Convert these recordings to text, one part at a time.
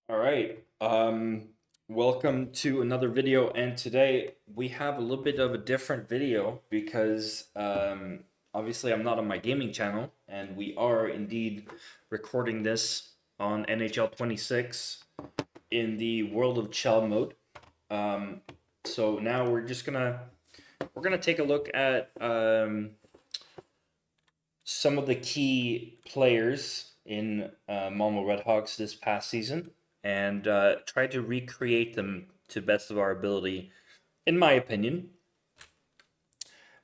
All right. Welcome to another video, and today we have a little bit of a different video because obviously I'm not on my gaming channel, and we are indeed recording this on NHL 26 in the World of Chell mode. Um, so now we're gonna take a look at some of the key players in Malmö Redhawks this past season and try to recreate them to best of our ability, in my opinion,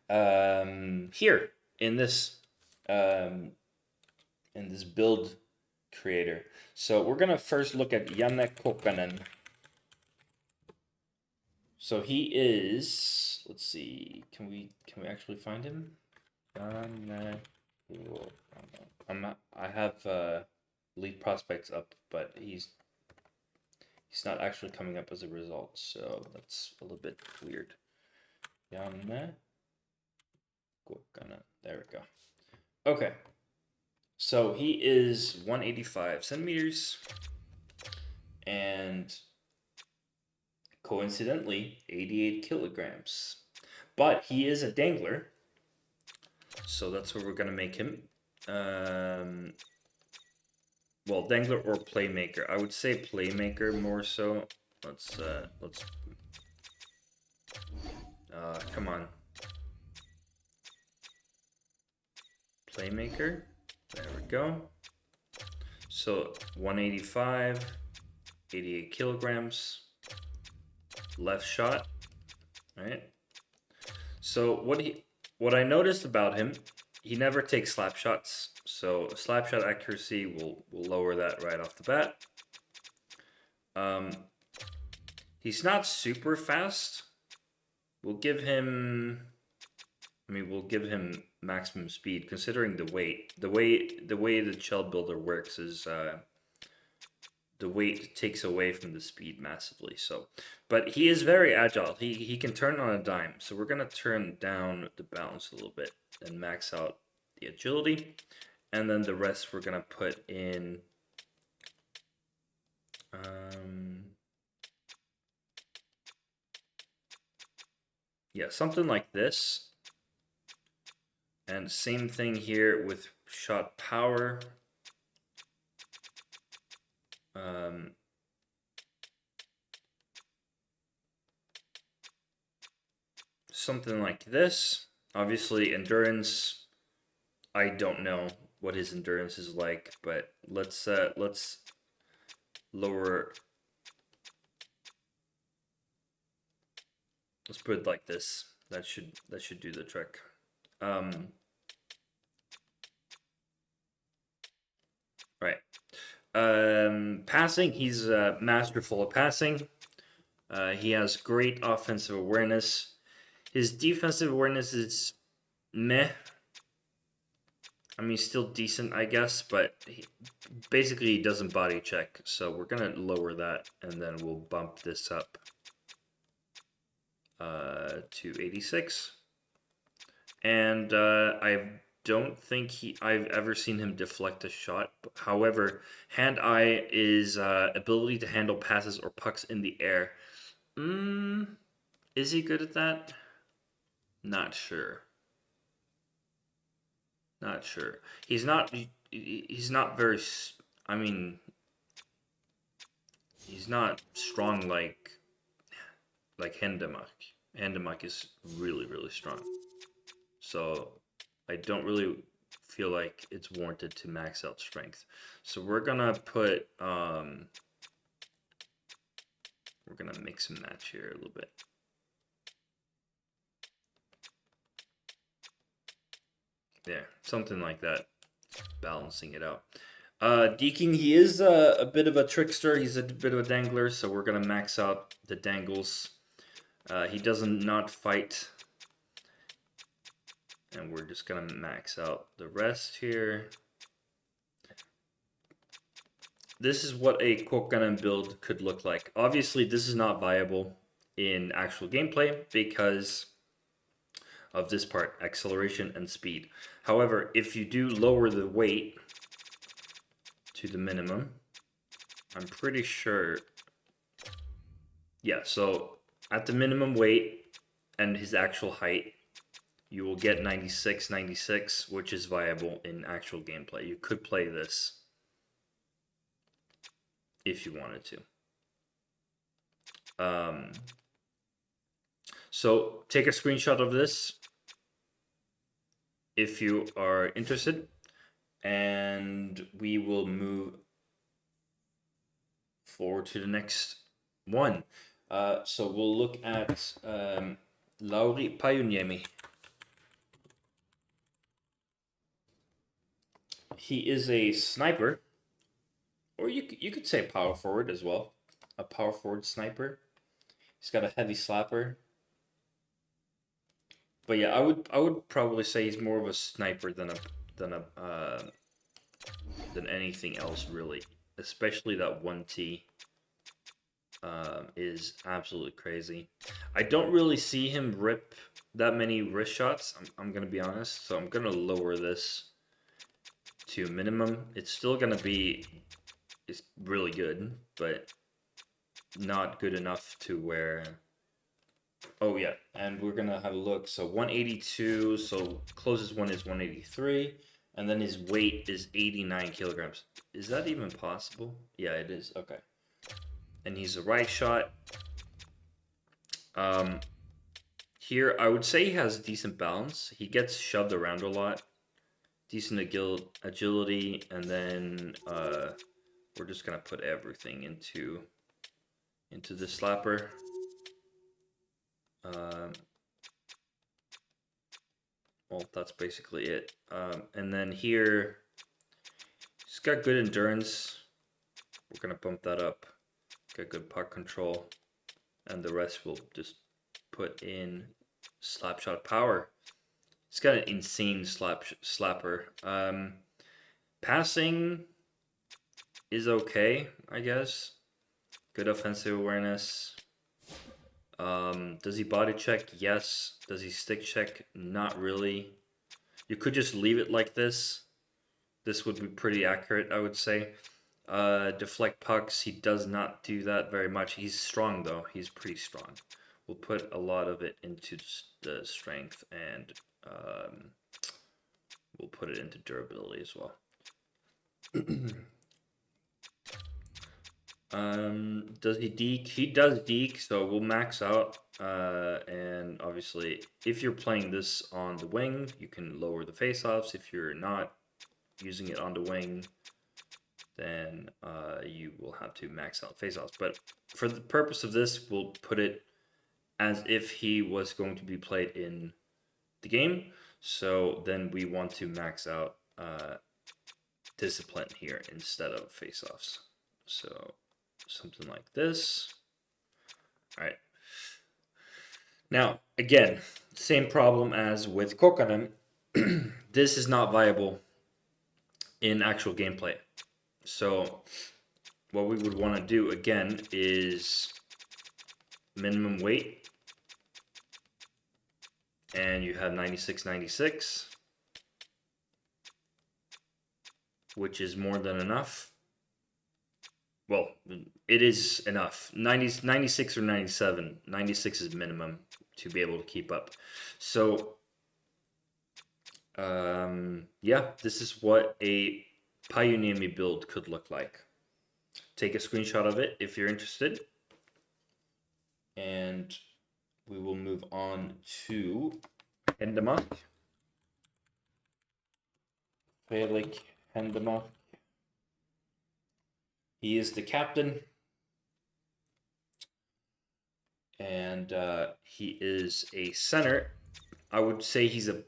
here in this um, build creator. So we're gonna first look at Yanek Copenan. So he is. Let's see. Can we actually find him? Yanek I have lead prospects up, but he's not actually coming up as a result, so that's a little bit weird. Yanne. There we go. Okay, so he is 185 centimeters, and coincidentally 88 kilograms. But he is a dangler, so that's what we're gonna make him. Well, dangler or playmaker. I would say playmaker more so. Let's come on. Playmaker. There we go. So 185, 88 kilograms. Left shot. Right. So what I noticed about him, he never takes slap shots. So slap shot accuracy will lower that right off the bat. He's not super fast. We'll give him we'll give him maximum speed considering the weight. The way the shell builder works is the weight takes away from the speed massively. So, but he is very agile. He can turn on a dime. So we're gonna turn down the balance a little bit and max out the agility, and then the rest we're gonna put in. Yeah, something like this. And same thing here with shot power. Something like this. Obviously, endurance. I don't know what his endurance is like, but let's lower. Let's put it like this. That should do the trick. Right. Passing, he's masterful at passing. He has great offensive awareness. His defensive awareness is meh. I mean, still decent, I guess, but basically he doesn't body check. So we're gonna lower that, and then we'll bump this up to 86. And I don't think I've ever seen him deflect a shot. However, hand eye is ability to handle passes or pucks in the air. Is he good at that? Not sure. Not sure. He's not. He's not very. I mean, he's not strong like Hendemak. Hendemak is really strong. So I don't really feel like it's warranted to max out strength. So we're gonna put we're gonna mix and match here a little bit. There, something like that, balancing it out. Deking, he is a bit of a trickster. He's a bit of a dangler, so we're gonna max out the dangles. He doesn't not fight, and we're just gonna max out the rest here. This is what a Copenan build could look like. Obviously, this is not viable in actual gameplay because of this part, acceleration and speed. However, if you do lower the weight to the minimum, I'm pretty sure. Yeah, so at the minimum weight and his actual height, you will get 96, 96, which is viable in actual gameplay. You could play this if you wanted to. So take a screenshot of this if you are interested, and we will move forward to the next one. So we'll look at Lauri Pajuniemi. He is a sniper, or you could say power forward as well. A power forward sniper. He's got a heavy slapper. But yeah, I would probably say he's more of a sniper than anything else really. Especially that 1T is absolutely crazy. I don't really see him rip that many wrist shots. I'm gonna be honest, so I'm gonna lower this to minimum. It's still gonna be, it's really good, but not good enough to where. Oh yeah, and we're gonna have a look. So 182. So closest one is 183, and then his weight is 89 kilograms. Is that even possible? Yeah, it is. Okay. And he's a right shot. Here I would say he has decent balance. He gets shoved around a lot. Decent agility, and then we're just gonna put everything into the slapper. Well, that's basically it. And then here, he's got good endurance. We're gonna bump that up. Got good puck control, and the rest we'll just put in slap shot power. He's got an insane slapper. Passing is okay, I guess. Good offensive awareness. Does he body check? Yes. Does he stick check? Not really. You could just leave it like this. This would be pretty accurate, I would say. Deflect pucks, he does not do that very much. He's strong though. He's pretty strong. We'll put a lot of it into the strength, and we'll put it into durability as well. Does he deke? He does deke, so we'll max out. And obviously, if you're playing this on the wing, you can lower the face-offs. If you're not using it on the wing, then you will have to max out face-offs. But for the purpose of this, we'll put it as if he was going to be played in the game. So then we want to max out discipline here instead of face-offs. So something like this. All right. Now, again, same problem as with Copenan. This is not viable in actual gameplay. So what we would want to do again is minimum weight, and you have 96, 96, which is more than enough. Well, it is enough. 96 or 97. 96 is minimum to be able to keep up. So, yeah, this is what a Pajuniemi build could look like. Take a screenshot of it if you're interested. And we will move on to Hendemark. Felix Hendemark. He is the captain. And he is a center. I would say he's a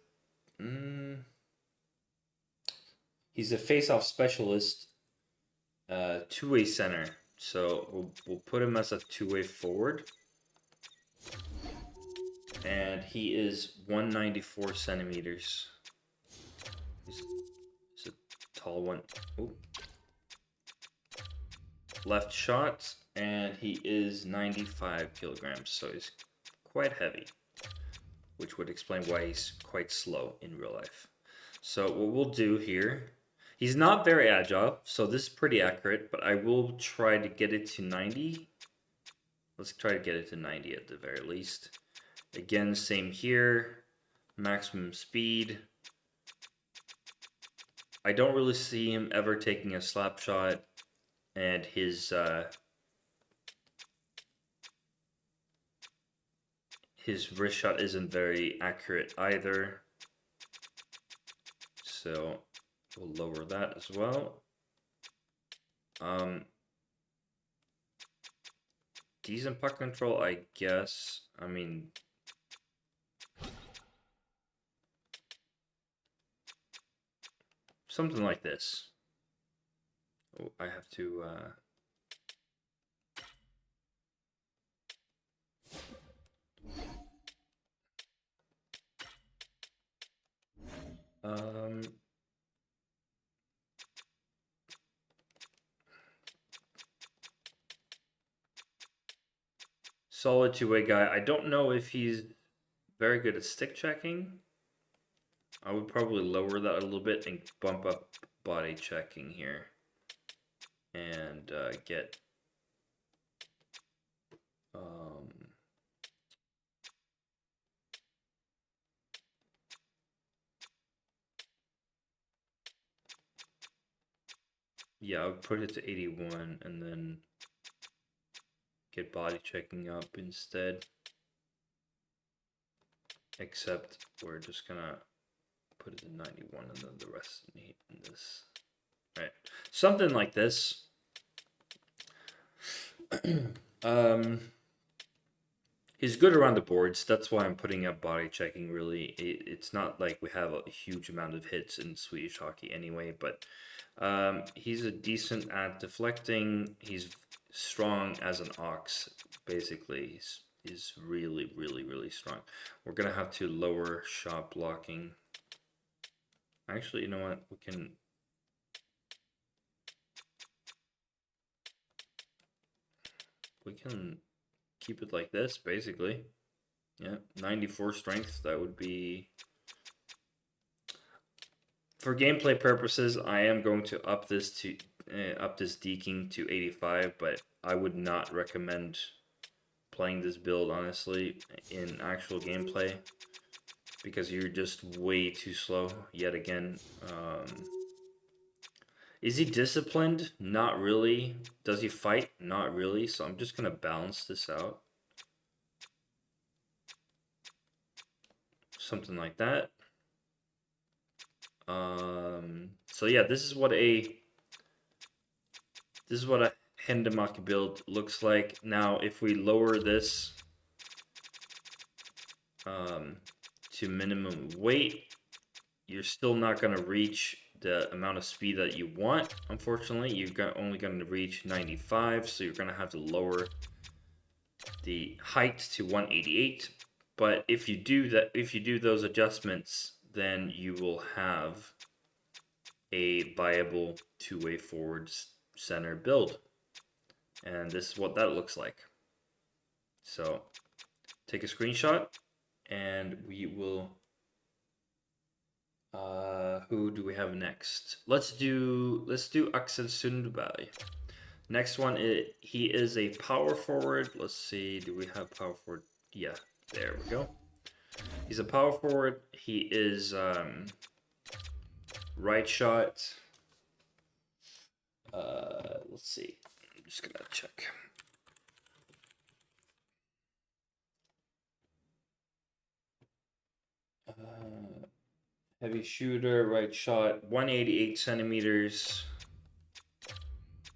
face-off specialist, two-way center. So we'll put him as a two-way forward. And he is 194 centimeters. He's a tall one. Ooh. Left shot, and he is 95 kilograms, so he's quite heavy, which would explain why he's quite slow in real life. So what we'll do here He's not very agile, so this is pretty accurate, but I will try to get it to 90. Let's try to get it to 90 at the very least. Again, same here. Maximum speed. I don't really see him ever taking a slap shot, and his wrist shot isn't very accurate either. So we'll lower that as well. Decent puck control, I guess. I mean, something like this. Oh, I have to solid two-way guy. I don't know if he's very good at stick checking. I would probably lower that a little bit and bump up body checking here. And get yeah, I would put it to 81 and then get body checking up instead. Except we're just gonna put it in 91 and then the rest in this. Right. Something like this. He's good around the boards. That's why I'm putting up body checking, really. It's not like we have a huge amount of hits in Swedish hockey anyway, but he's a decent at deflecting. He's strong as an ox, basically. He's really, really, really strong. We're going to have to lower shot blocking. Actually, you know what? We can keep it like this, basically. Yeah, 94 strength. That would be... For gameplay purposes, I am going to up this deking to 85, but I would not recommend playing this build, honestly, in actual gameplay, because you're just way too slow, yet again. Is he disciplined? Not really. Does he fight? Not really, so I'm just going to balance this out. Something like that. So yeah, this is what a Hend build looks like. Now, if we lower this to minimum weight, you're still not going to reach the amount of speed that you want. Unfortunately, you're only going to reach 95, so you're going to have to lower the height to 188. But if you do that, if you do those adjustments, then you will have a viable two-way forward center build. And this is what that looks like. So take a screenshot and we will who do we have next? Let's do Axel Sundberg. Next one he is a power forward. Let's see, do we have power forward? Yeah, there we go. He's a power forward. He is right shot. Let's see. I'm just gonna check. Heavy shooter, right shot, 188 centimeters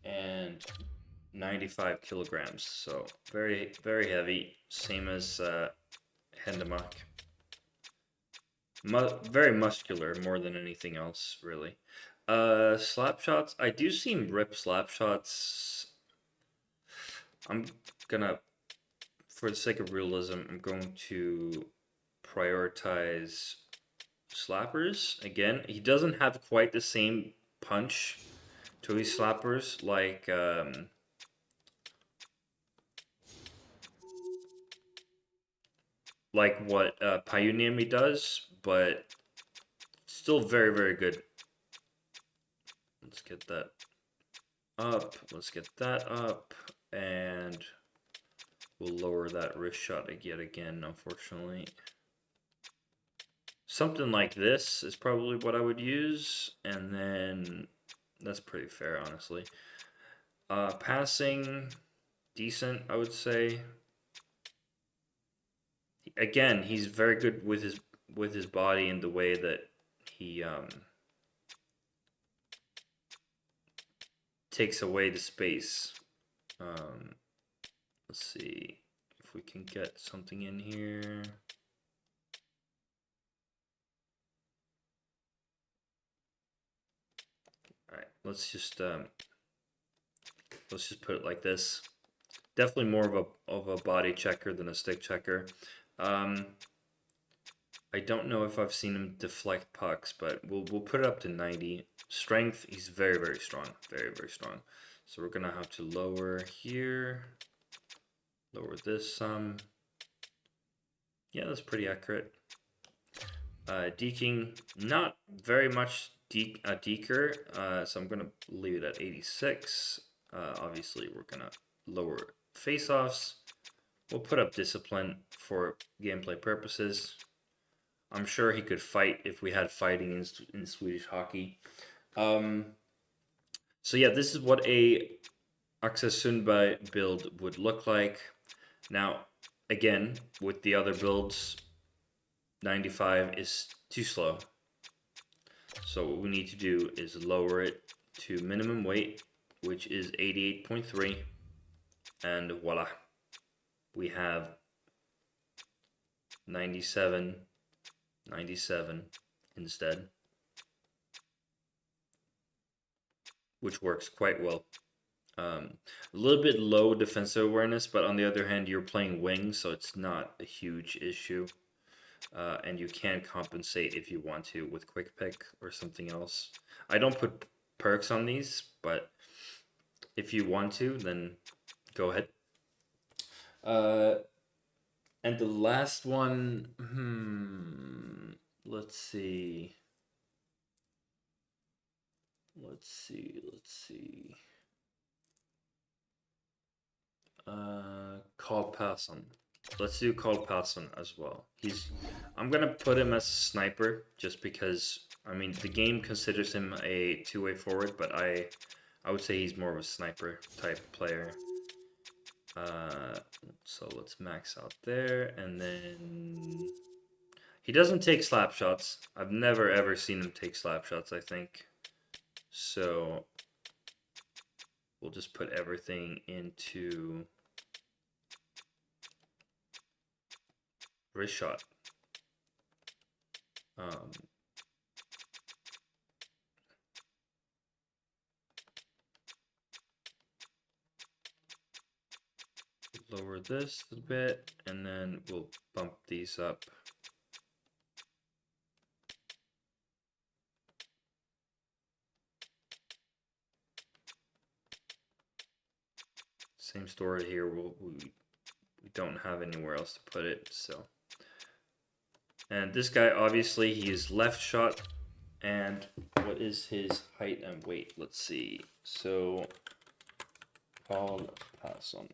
and 95 kilograms. So very, very heavy. Same as Hendemark. Very muscular more than anything else, really. Slap shots. I do see him rip slap shots. I'm gonna, for the sake of realism, I'm going to prioritize slappers. Again, he doesn't have quite the same punch to his slappers like what Payuniemi does, but still very, very good. Let's get that up. Let's get that up. And we'll lower that wrist shot yet again, unfortunately. Something like this is probably what I would use. And then that's pretty fair, honestly. Passing, decent, I would say. Again, he's very good with his body and the way that he takes away the space. Let's see if we can get something in here. All right, let's just put it like this. Definitely more of a body checker than a stick checker. I don't know if I've seen him deflect pucks, but we'll put it up to 90. Strength, he's very, very strong. Very, very strong. So we're gonna have to lower here. Lower this some. Yeah, that's pretty accurate. Deking, not very much deker, so I'm gonna leave it at 86. Obviously, we're gonna lower face-offs. We'll put up discipline for gameplay purposes. I'm sure he could fight if we had fighting in Swedish hockey. So yeah, this is what a Axen Sundberg build would look like. Now, again, with the other builds, 95 is too slow. So what we need to do is lower it to minimum weight, which is 88.3. And voila, we have 97 instead, which works quite well. A little bit low defensive awareness, but on the other hand, you're playing wing, so it's not a huge issue. And you can compensate if you want to with quick pick or something else. I don't put perks on these, but if you want to, then go ahead. And the last one, let's see. Call Passon. Let's do Call Passon as well. I'm gonna put him as a sniper just because, I mean, the game considers him a two-way forward, but I would say he's more of a sniper type player. So let's max out there, and then he doesn't take slap shots. I've never ever seen him take slap shots, I think. So we'll just put everything into wrist shot. Lower this a bit, and then we'll bump these up. Same story here. We don't have anywhere else to put it, so. And this guy, obviously, he is left shot. And what is his height and weight? Let's see. So, Paul Passon.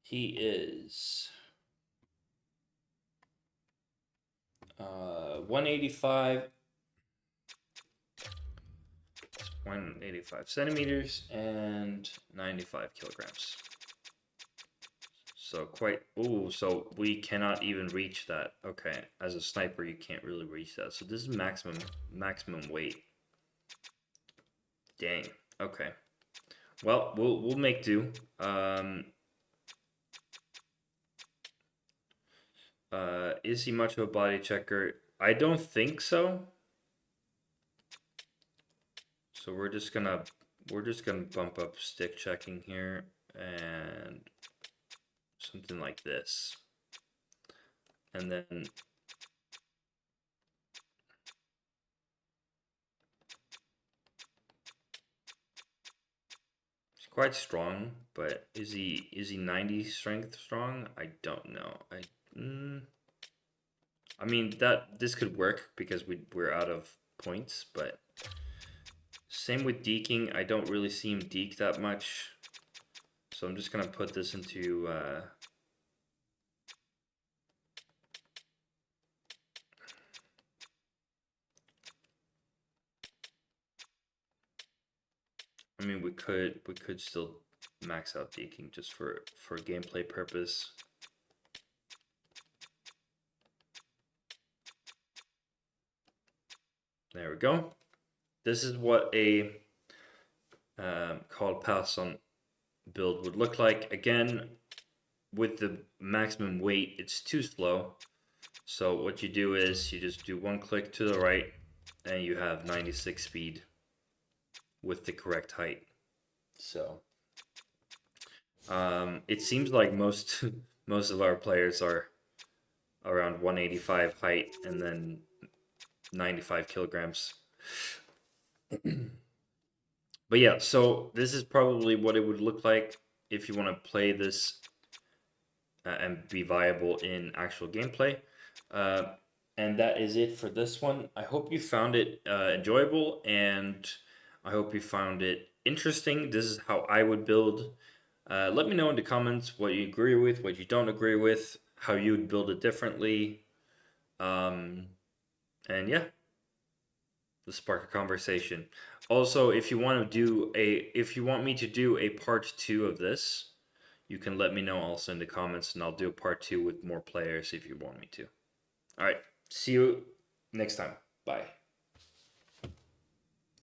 He is 185. 185 centimeters and 95 kilograms. So quite, so we cannot even reach that. Okay, as a sniper, you can't really reach that. So this is maximum weight. Dang. Okay. Well, we'll make do. Is he much of a body checker? I don't think so. So we're just gonna bump up stick checking here and something like this. And then he's quite strong, but is he 90 strength strong? I don't know. I mean this could work because we're out of points, but Same with deking. I don't really see him deke that much. So I'm just going to put this into... I mean, we could still max out deking just for gameplay purpose. There we go. This is what a called Passon build would look like. Again, with the maximum weight, it's too slow. So what you do is you just do one click to the right and you have 96 speed with the correct height. So it seems like most of our players are around 185 height and then 95 kilograms. But yeah, so this is probably what it would look like if you want to play this and be viable in actual gameplay. And that is it for this one. I hope you found it enjoyable, and I hope you found it interesting. This is how I would build. Let me know in the comments what you agree with, what you don't agree with, how you would build it differently. And yeah, let's spark a conversation. Also, if you want me to do a part 2 of this, you can let me know also in the comments, and I'll do a part 2 with more players if you want me to. All right, see you next time. Bye.